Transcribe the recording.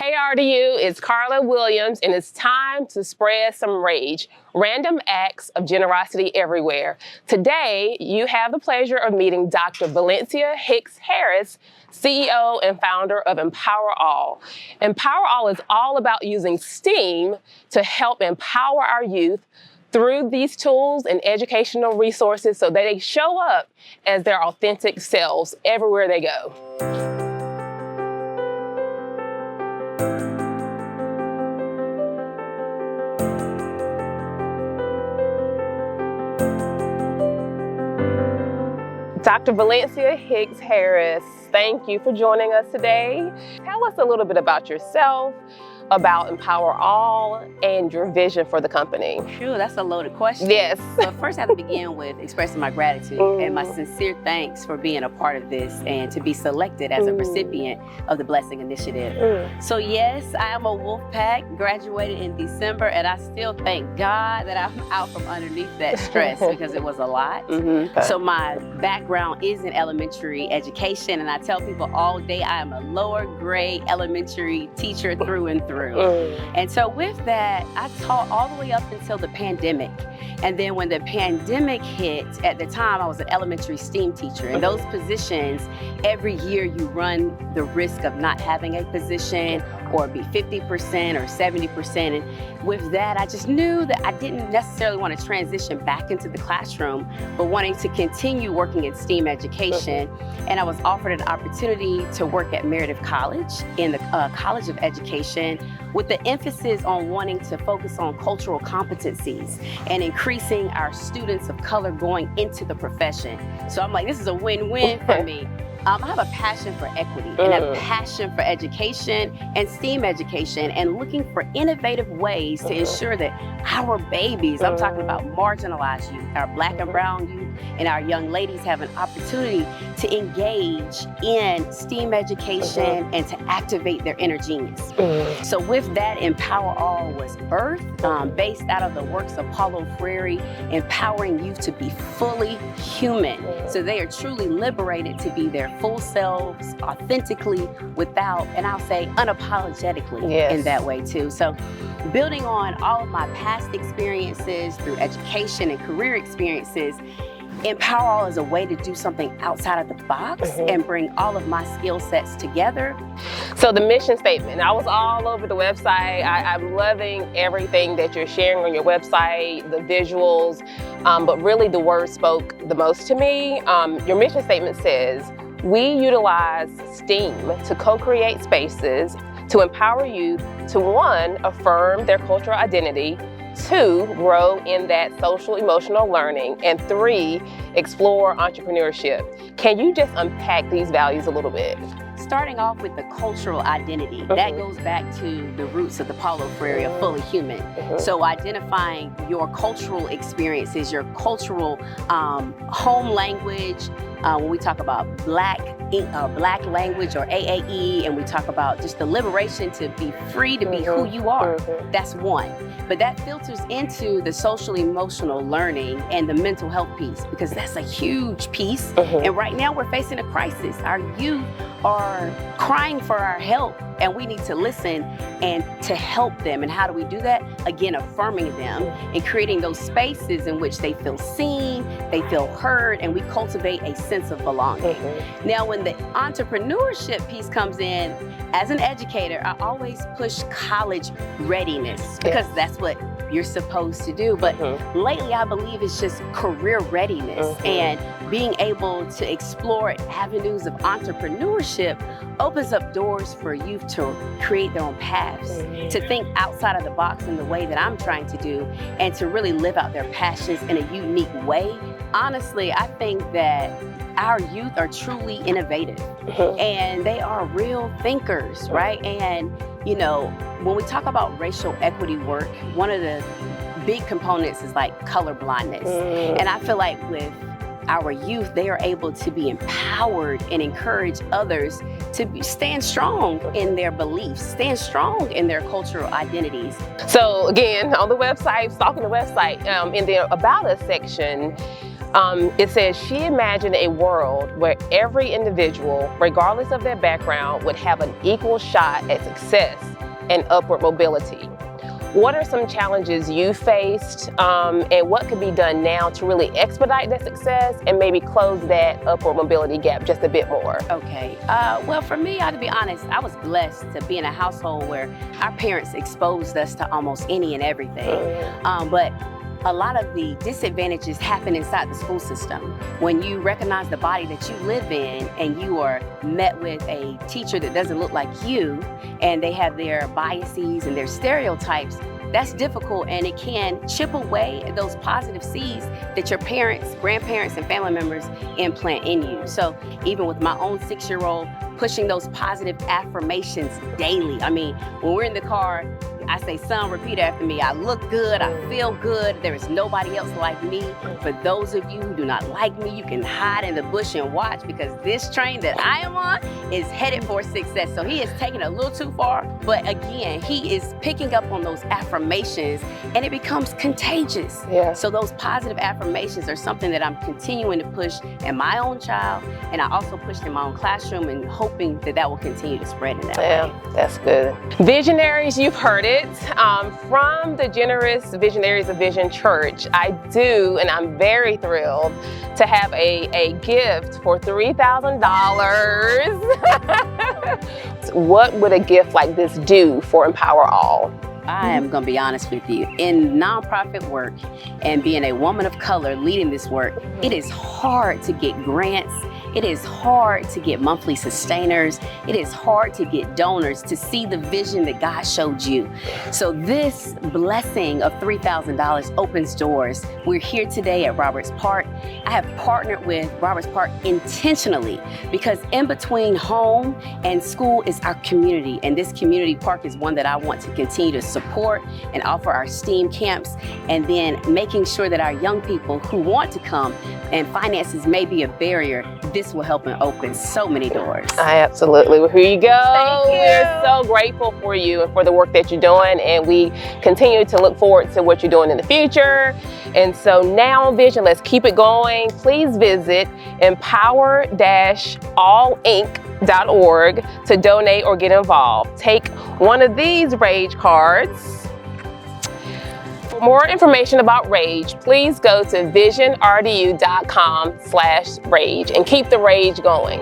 Hey RDU, it's Carla Williams, and it's time to spread some rage. Random acts of generosity everywhere. Today, you have the pleasure of meeting Dr. Valencia Hicks Harris, CEO and founder of Empower All. Empower All is all about using STEAM to help empower our youth through these tools and educational resources so that they show up as their authentic selves everywhere they go. Dr. Valencia Hicks Harris, thank you for joining us today. Tell us a little bit about yourself, about Empower All, and your vision for the company. Sure, that's a loaded question. Yes. But first I have to begin with expressing my gratitude and my sincere thanks for being a part of this and to be selected as a recipient of the Blessing Initiative. So yes, I am a Wolfpack, graduated in December, and I still thank God that I'm out from underneath that stress because it was a lot. So my background is in elementary education, and I tell people all day I am a lower grade elementary teacher through and through. And so with that, I taught all the way up until the pandemic. And then when the pandemic hit, at the time I was an elementary STEAM teacher. In those positions, every year you run the risk of not having a position or be 50% or 70%. And with that, I just knew that I didn't necessarily want to transition back into the classroom, but wanting to continue working in STEAM education. And I was offered an opportunity to work at Meredith College in the College of Education with the emphasis on wanting to focus on cultural competencies and increasing our students of color going into the profession. So I'm like, this is a win-win for me. I have a passion for equity and a passion for education and STEAM education and looking for innovative ways to ensure that our babies, I'm talking about marginalized youth, our Black and brown youth, and our young ladies have an opportunity to engage in STEAM education and to activate their inner genius. So with that, Empower All was birthed based out of the works of Paulo Freire, empowering youth to be fully human. So they are truly liberated to be their full selves, authentically, without, and I'll say unapologetically in that way too. So building on all of my past experiences through education and career experiences, Empower All is a way to do something outside of the box and bring all of my skill sets together. So the mission statement, I was all over the website. I'm loving everything that you're sharing on your website, the visuals, but really the words spoke the most to me. Your mission statement says, we utilize STEAM to co-create spaces to empower youth to 1, affirm their cultural identity, 2, grow in that social emotional learning, and 3, explore entrepreneurship. Can you just unpack these values a little bit? Starting off with the cultural identity, that goes back to the roots of the Paulo Freire of fully human. So identifying your cultural experiences, your cultural home language, when we talk about Black language or AAE, and we talk about just the liberation to be free to be who you are, that's one. But that filters into the social emotional learning and the mental health piece, because that's a huge piece. And right now we're facing a crisis. Our youth are crying for our help, and we need to listen and to help them. And how do we do that? Again, affirming them and creating those spaces in which they feel seen, they feel heard, and we cultivate a sense of belonging. Now, when the entrepreneurship piece comes in, as an educator, I always push college readiness because that's what you're supposed to do. But lately, I believe it's just career readiness and being able to explore avenues of entrepreneurship opens up doors for youth to create their own paths, to think outside of the box in the way that I'm trying to do, and to really live out their passions in a unique way. Honestly, I think that our youth are truly innovative and they are real thinkers, right? And, you know, when we talk about racial equity work, one of the big components is like color blindness. And I feel like with our youth, they are able to be empowered and encourage others to stand strong in their beliefs, stand strong in their cultural identities. So again, on the website, stalking the website, in the About Us section, It says she imagined a world where every individual, regardless of their background, would have an equal shot at success and upward mobility. What are some challenges you faced, and what could be done now to really expedite that success and maybe close that upward mobility gap just a bit more? Okay. Well, for me, I have to be honest, I was blessed to be in a household where our parents exposed us to almost any and everything. But a lot of the disadvantages happen inside the school system. When you recognize the body that you live in and you are met with a teacher that doesn't look like you and they have their biases and their stereotypes, that's difficult, and it can chip away at those positive seeds that your parents, grandparents, and family members implant in you. So even with my own 6-year-old, pushing those positive affirmations daily. I mean, when we're in the car, I say, son, repeat after me. I look good, I feel good, there is nobody else like me. For those of you who do not like me, you can hide in the bush and watch, because this train that I am on is headed for success. So he is taking it a little too far, but again, he is picking up on those affirmations and it becomes contagious. Yeah. So those positive affirmations are something that I'm continuing to push in my own child, and I also pushed in my own classroom, and hoping that that will continue to spread in that way. That's good. Visionaries, you've heard it. From the generous Visionaries of Vision Church, I do, and I'm very thrilled to have a gift for $3,000. What would a gift like this do for Empower All? I am going to be honest with you. In nonprofit work and being a woman of color leading this work, it is hard to get grants. It is hard to get monthly sustainers. It is hard to get donors to see the vision that God showed you. So this blessing of $3,000 opens doors. We're here today at Roberts Park. I have partnered with Roberts Park intentionally because in between home and school is our community. And this community park is one that I want to continue to support and offer our STEAM camps, and then making sure that our young people who want to come, and finances may be a barrier, this will help and open so many doors. Absolutely. Well, here you go. Thank you. We're so grateful for you and for the work that you're doing, and we continue to look forward to what you're doing in the future. And so now Vision, let's keep it going. Please visit empower-allinc.org to donate or get involved. Take one of these Rage cards. For more information about Rage, please go to visionrdu.com/rage and keep the rage going.